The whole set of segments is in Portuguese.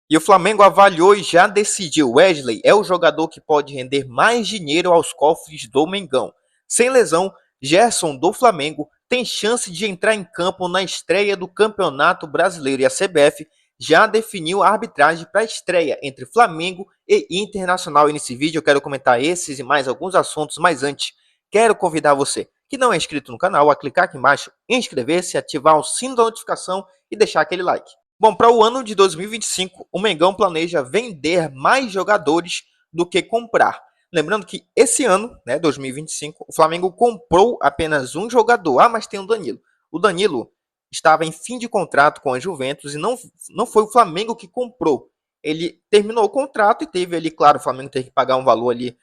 E o Flamengo avaliou e já decidiu. Wesley é o jogador que pode render mais dinheiro aos cofres do Mengão. Sem lesão, Gerson do Flamengo tem chance de entrar em campo na estreia do Campeonato Brasileiro e a CBF já definiu a arbitragem para a estreia entre Flamengo e Internacional. E nesse vídeo eu quero comentar esses e mais alguns assuntos, mas antes quero convidar você que não é inscrito no canal a clicar aqui embaixo, inscrever-se, ativar o sino da notificação e deixar aquele like. Bom, para o ano de 2025, o Mengão planeja vender mais jogadores do que comprar. Lembrando que esse ano, 2025, o Flamengo comprou apenas um jogador. Ah, mas tem o Danilo. O Danilo estava em fim de contrato com a Juventus e não foi o Flamengo que comprou. Ele terminou o contrato e teve ali, claro, o Flamengo teve que pagar um valor ali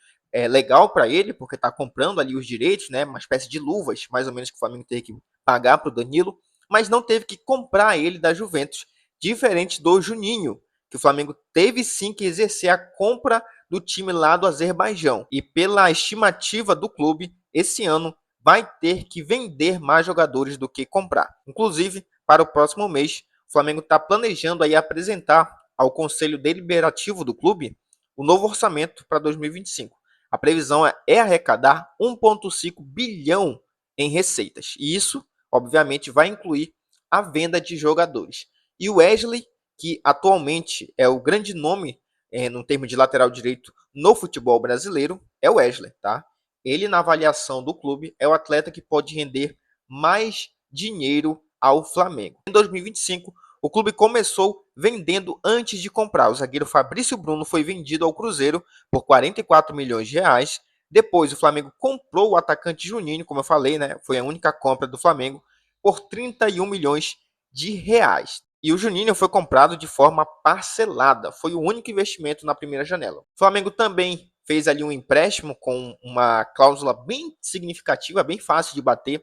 legal para ele, porque está comprando ali os direitos, uma espécie de luvas, mais ou menos, que o Flamengo teve que pagar para o Danilo, mas não teve que comprar ele da Juventus. Diferente do Juninho, que o Flamengo teve sim que exercer a compra do time lá do Azerbaijão. E pela estimativa do clube, esse ano vai ter que vender mais jogadores do que comprar. Inclusive, para o próximo mês, o Flamengo está planejando aí apresentar ao Conselho Deliberativo do clube o novo orçamento para 2025. A previsão é arrecadar 1,5 bilhão em receitas. E isso, obviamente, vai incluir a venda de jogadores. E o Wesley, que atualmente é o grande nome no termo de lateral direito no futebol brasileiro, é o Wesley, tá? Ele, na avaliação do clube, é o atleta que pode render mais dinheiro ao Flamengo. Em 2025, o clube começou vendendo antes de comprar. O zagueiro Fabrício Bruno foi vendido ao Cruzeiro por 44 milhões de reais. Depois, o Flamengo comprou o atacante Juninho, como eu falei, foi a única compra do Flamengo, por 31 milhões de reais. E o Juninho foi comprado de forma parcelada. Foi o único investimento na primeira janela. O Flamengo também fez ali um empréstimo com uma cláusula bem significativa, bem fácil de bater,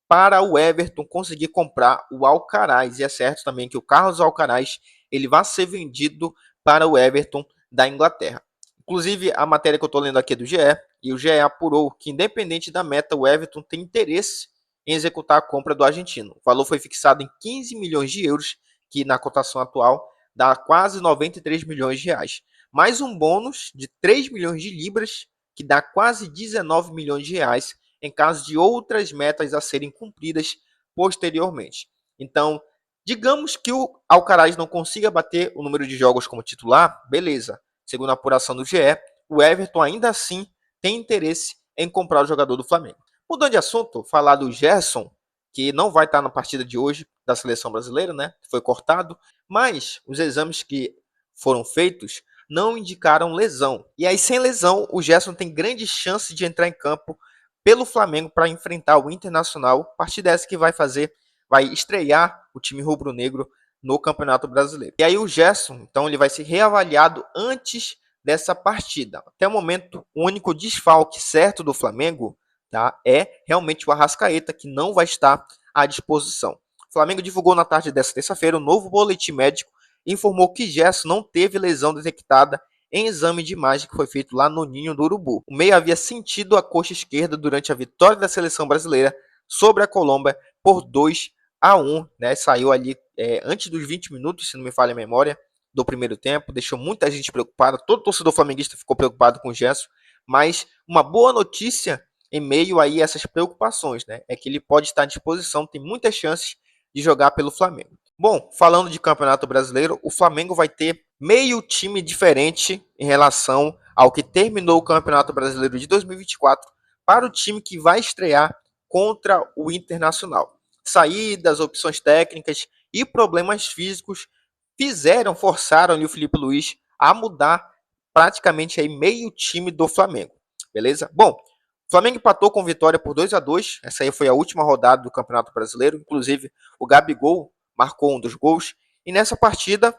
para o Everton conseguir comprar o Alcaraz. E é certo também que o Carlos Alcaraz ele vai ser vendido para o Everton da Inglaterra. Inclusive, a matéria que eu estou lendo aqui é do GE, e o GE apurou que, independente da meta, o Everton tem interesse em executar a compra do argentino. O valor foi fixado em 15 milhões de euros, que na cotação atual dá quase 93 milhões de reais. Mais um bônus de 3 milhões de libras, que dá quase 19 milhões de reais, em caso de outras metas a serem cumpridas posteriormente. Então, digamos que o Alcaraz não consiga bater o número de jogos como titular, beleza. Segundo a apuração do GE, o Everton ainda assim tem interesse em comprar o jogador do Flamengo. Mudando de assunto, falar do Gerson, que não vai estar na partida de hoje da seleção brasileira, foi cortado, mas os exames que foram feitos não indicaram lesão. E aí, sem lesão, o Gerson tem grande chance de entrar em campo pelo Flamengo para enfrentar o Internacional, partida essa que vai estrear o time rubro-negro no Campeonato Brasileiro. E aí o Gerson, então, ele vai ser reavaliado antes dessa partida. Até o momento, o único desfalque certo do Flamengo, tá, é realmente o Arrascaeta, que não vai estar à disposição. O Flamengo divulgou na tarde dessa terça-feira um novo boletim médico e informou que Gerson não teve lesão detectada em exame de imagem que foi feito lá no Ninho do Urubu. O meia havia sentido a coxa esquerda durante a vitória da seleção brasileira sobre a Colômbia por 2-1, Saiu ali antes dos 20 minutos, se não me falha a memória, do primeiro tempo, deixou muita gente preocupada, todo torcedor flamenguista ficou preocupado com o Gerson, mas uma boa notícia em meio aí a essas preocupações, é que ele pode estar à disposição, tem muitas chances de jogar pelo Flamengo. Bom, falando de Campeonato Brasileiro, o Flamengo vai ter meio time diferente em relação ao que terminou o Campeonato Brasileiro de 2024 para o time que vai estrear contra o Internacional. Saídas, opções técnicas e problemas físicos forçaram o Felipe Luiz a mudar praticamente aí meio time do Flamengo. Beleza? Bom, o Flamengo empatou com vitória por 2-2. Essa aí foi a última rodada do Campeonato Brasileiro. Inclusive, o Gabigol marcou um dos gols. E nessa partida,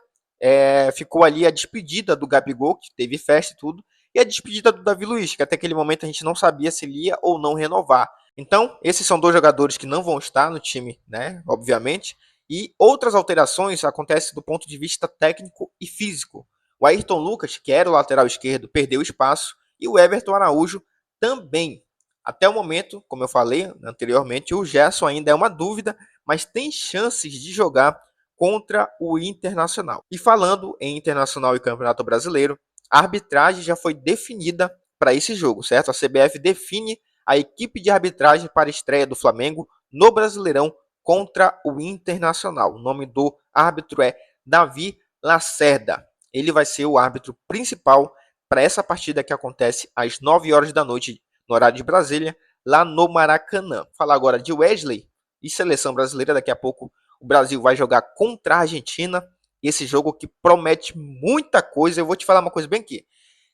ficou ali a despedida do Gabigol, que teve festa e tudo, e a despedida do Davi Luiz, que até aquele momento a gente não sabia se ele ia ou não renovar. Então, esses são dois jogadores que não vão estar no time, obviamente, e outras alterações acontecem do ponto de vista técnico e físico. O Ayrton Lucas, que era o lateral esquerdo, perdeu espaço, e o Everton Araújo também. Até o momento, como eu falei anteriormente, o Gerson ainda é uma dúvida, mas tem chances de jogar contra o Internacional. E falando em Internacional e Campeonato Brasileiro, a arbitragem já foi definida para esse jogo, certo? A CBF define a equipe de arbitragem para a estreia do Flamengo no Brasileirão contra o Internacional. O nome do árbitro é Davi Lacerda. Ele vai ser o árbitro principal para essa partida que acontece às 9 horas da noite, no horário de Brasília, lá no Maracanã. Falar agora de Wesley e seleção brasileira. Daqui a pouco o Brasil vai jogar contra a Argentina. Esse jogo que promete muita coisa. Eu vou te falar uma coisa bem aqui.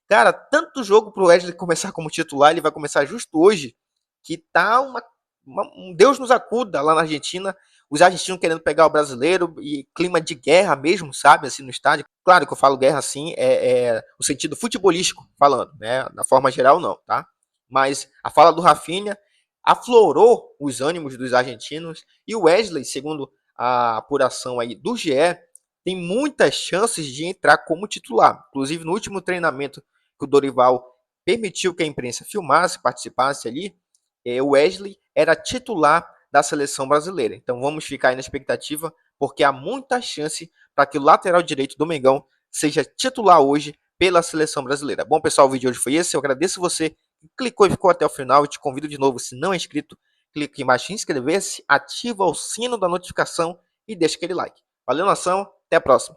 Cara, tanto jogo pro Wesley começar como titular, ele vai começar justo hoje, que tá um Deus nos acuda lá na Argentina. Os argentinos querendo pegar o brasileiro e clima de guerra mesmo, sabe, assim, no estádio. Claro que eu falo guerra assim, é o sentido futebolístico falando, né? Da forma geral não, tá? Mas a fala do Rafinha aflorou os ânimos dos argentinos e o Wesley, segundo a apuração aí do GE, tem muitas chances de entrar como titular. Inclusive no último treinamento que o Dorival permitiu que a imprensa filmasse, participasse ali, o Wesley era titular da seleção brasileira. Então vamos ficar aí na expectativa, porque há muita chance para que o lateral direito do Mengão seja titular hoje pela seleção brasileira. Bom, pessoal, o vídeo de hoje foi esse. Eu agradeço você que clicou e ficou até o final. E te convido de novo, se não é inscrito, clique aqui embaixo em inscrever-se, ativa o sino da notificação e deixa aquele like. Valeu, nação. Até a próxima.